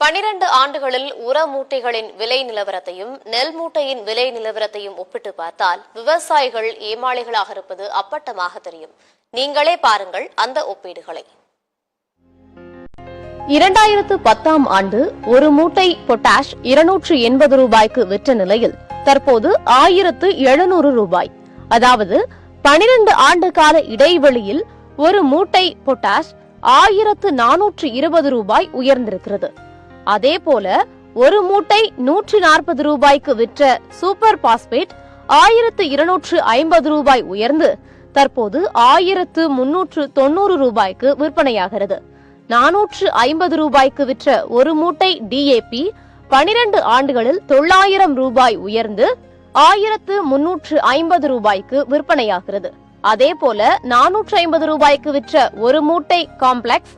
12 ஆண்டுகளில் உர மூட்டைகளின் விலை நிலவரத்தையும் நெல் மூட்டையின் விலை நிலவரத்தையும் ஒப்பிட்டு பார்த்தால் விவசாயிகள் ஏமாளிகளாக இருப்பது அப்பட்டமாக தெரியும். நீங்களே பாருங்கள் அந்த ஒப்பீடுகளை. 2010ஆம் ஆண்டு ஒரு மூட்டை பொட்டாஷ் 280 ரூபாய்க்கு விற்ற நிலையில் தற்போது 1700 ரூபாய். அதாவது 12 ஆண்டு கால இடைவெளியில் ஒரு மூட்டை பொட்டாஷ் 1420 ரூபாய் உயர்ந்திருக்கிறது. அதேபோல ஒரு மூட்டை 140 ரூபாய்க்கு விற்ற சூப்பர் பாஸ்பேட் 1250 ரூபாய் உயர்ந்து தற்போது 1390 ரூபாய்க்கு விற்பனையாகிறது. 450 ரூபாய்க்கு விற்ற ஒரு மூட்டை டிஏபி 12 ஆண்டுகளில் 900 ரூபாய் உயர்ந்து 1350 ரூபாய்க்கு விற்பனையாகிறது. அதேபோல 450 ரூபாய்க்கு விற்ற ஒரு மூட்டை காம்ப்ளெக்ஸ்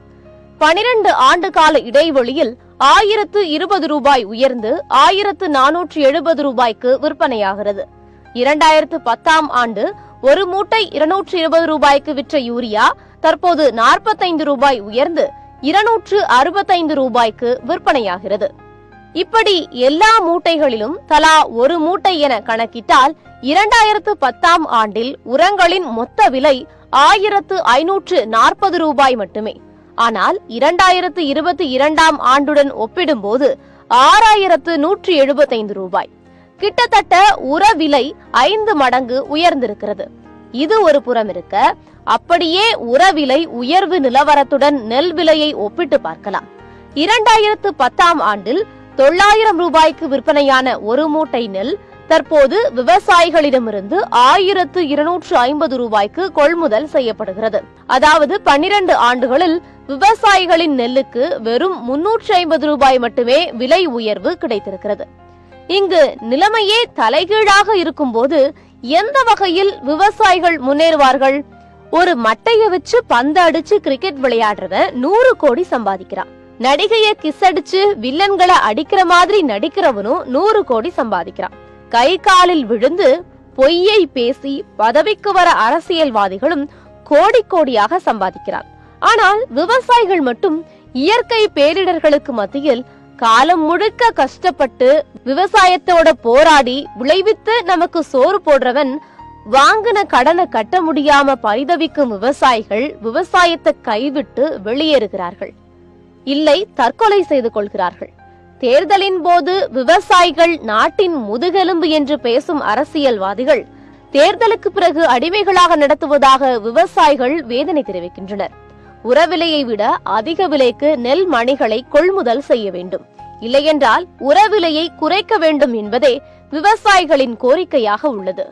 12 ஆண்டு கால இடைவெளியில் 1020 ரூபாய் உயர்ந்து 1470 ரூபாய்க்கு விற்பனையாகிறது. 2010ஆம் ஆண்டு ஒரு மூட்டை 220 ரூபாய்க்கு விற்ற யூரியா தற்போது 45 ரூபாய் உயர்ந்து 265 ரூபாய்க்கு விற்பனையாகிறது. இப்படி எல்லா மூட்டைகளிலும் தலா ஒரு மூட்டை என கணக்கிட்டால் 2010ஆம் ஆண்டில் உரங்களின் மொத்த விலை 1540 ரூபாய் மட்டுமே. ஆனால் 2022ஆம் ஆண்டுடன் ஒப்பிடும்போது 6175 ரூபாய். கிட்டத்தட்ட உர விலை 5 மடங்கு உயர்ந்திருக்கிறது. இது ஒரு புறம் இருக்க, அப்படியே உர விலை உயர்வு நிலவரத்துடன் நெல் விலையை ஒப்பிட்டு பார்க்கலாம். 2010ஆம் ஆண்டில் 900 ரூபாய்க்கு விற்பனையான ஒரு மூட்டை நெல் தற்போது விவசாயிகளிடமிருந்து 1250 ரூபாய்க்கு கொள்முதல் செய்யப்படுகிறது. அதாவது 12 ஆண்டுகளில் விவசாயிகளின் நெல்லுக்கு வெறும் 350 ரூபாய் மட்டுமே விலை உயர்வு கிடைத்திருக்கிறது. இங்கு நிலைமையே தலைகீழாக இருக்கும் போது எந்த வகையில் விவசாயிகள் முன்னேறுவார்கள்? ஒரு மட்டைய வச்சு பந்து அடிச்சு கிரிக்கெட் விளையாடுறவன் 100 கோடி சம்பாதிக்கிறான். நடிகைய கிஸ் அடிச்சு வில்லன்களை அடிக்கிற மாதிரி நடிக்கிறவனும் 100 கோடி சம்பாதிக்கிறான். கை காலில் விழுந்து பொய்யை பேசி பதவிக்கு வர அரசியல்வாதிகளும் கோடி கோடியாக சம்பாதிக்கிறார். ஆனால் விவசாயிகள் மட்டும் இயற்கை பேரிடர்களுக்கு மத்தியில் காலம் முழுக்க கஷ்டப்பட்டு விவசாயத்தோட போராடி விளைவித்து நமக்கு சோறு போடுறவன் வாங்கின கடனை கட்ட முடியாம பரிதவிக்கும் விவசாயிகள் விவசாயத்தை கைவிட்டு வெளியேறுகிறார்கள், இல்லை தற்கொலை செய்து கொள்கிறார்கள். தேர்தலின் போது விவசாயிகள் நாட்டின் முதுகெலும்பு என்று பேசும் அரசியல்வாதிகள் தேர்தலுக்கு பிறகு அடிமைகளாக நடத்துவதாக விவசாயிகள் வேதனை தெரிவிக்கின்றனர். உரவிலையை விட அதிக விலைக்கு நெல் மணிகளை கொள்முதல் செய்ய வேண்டும், இல்லையென்றால் உரவிலையை குறைக்க வேண்டும் என்பதே விவசாயிகளின் கோரிக்கையாக உள்ளது.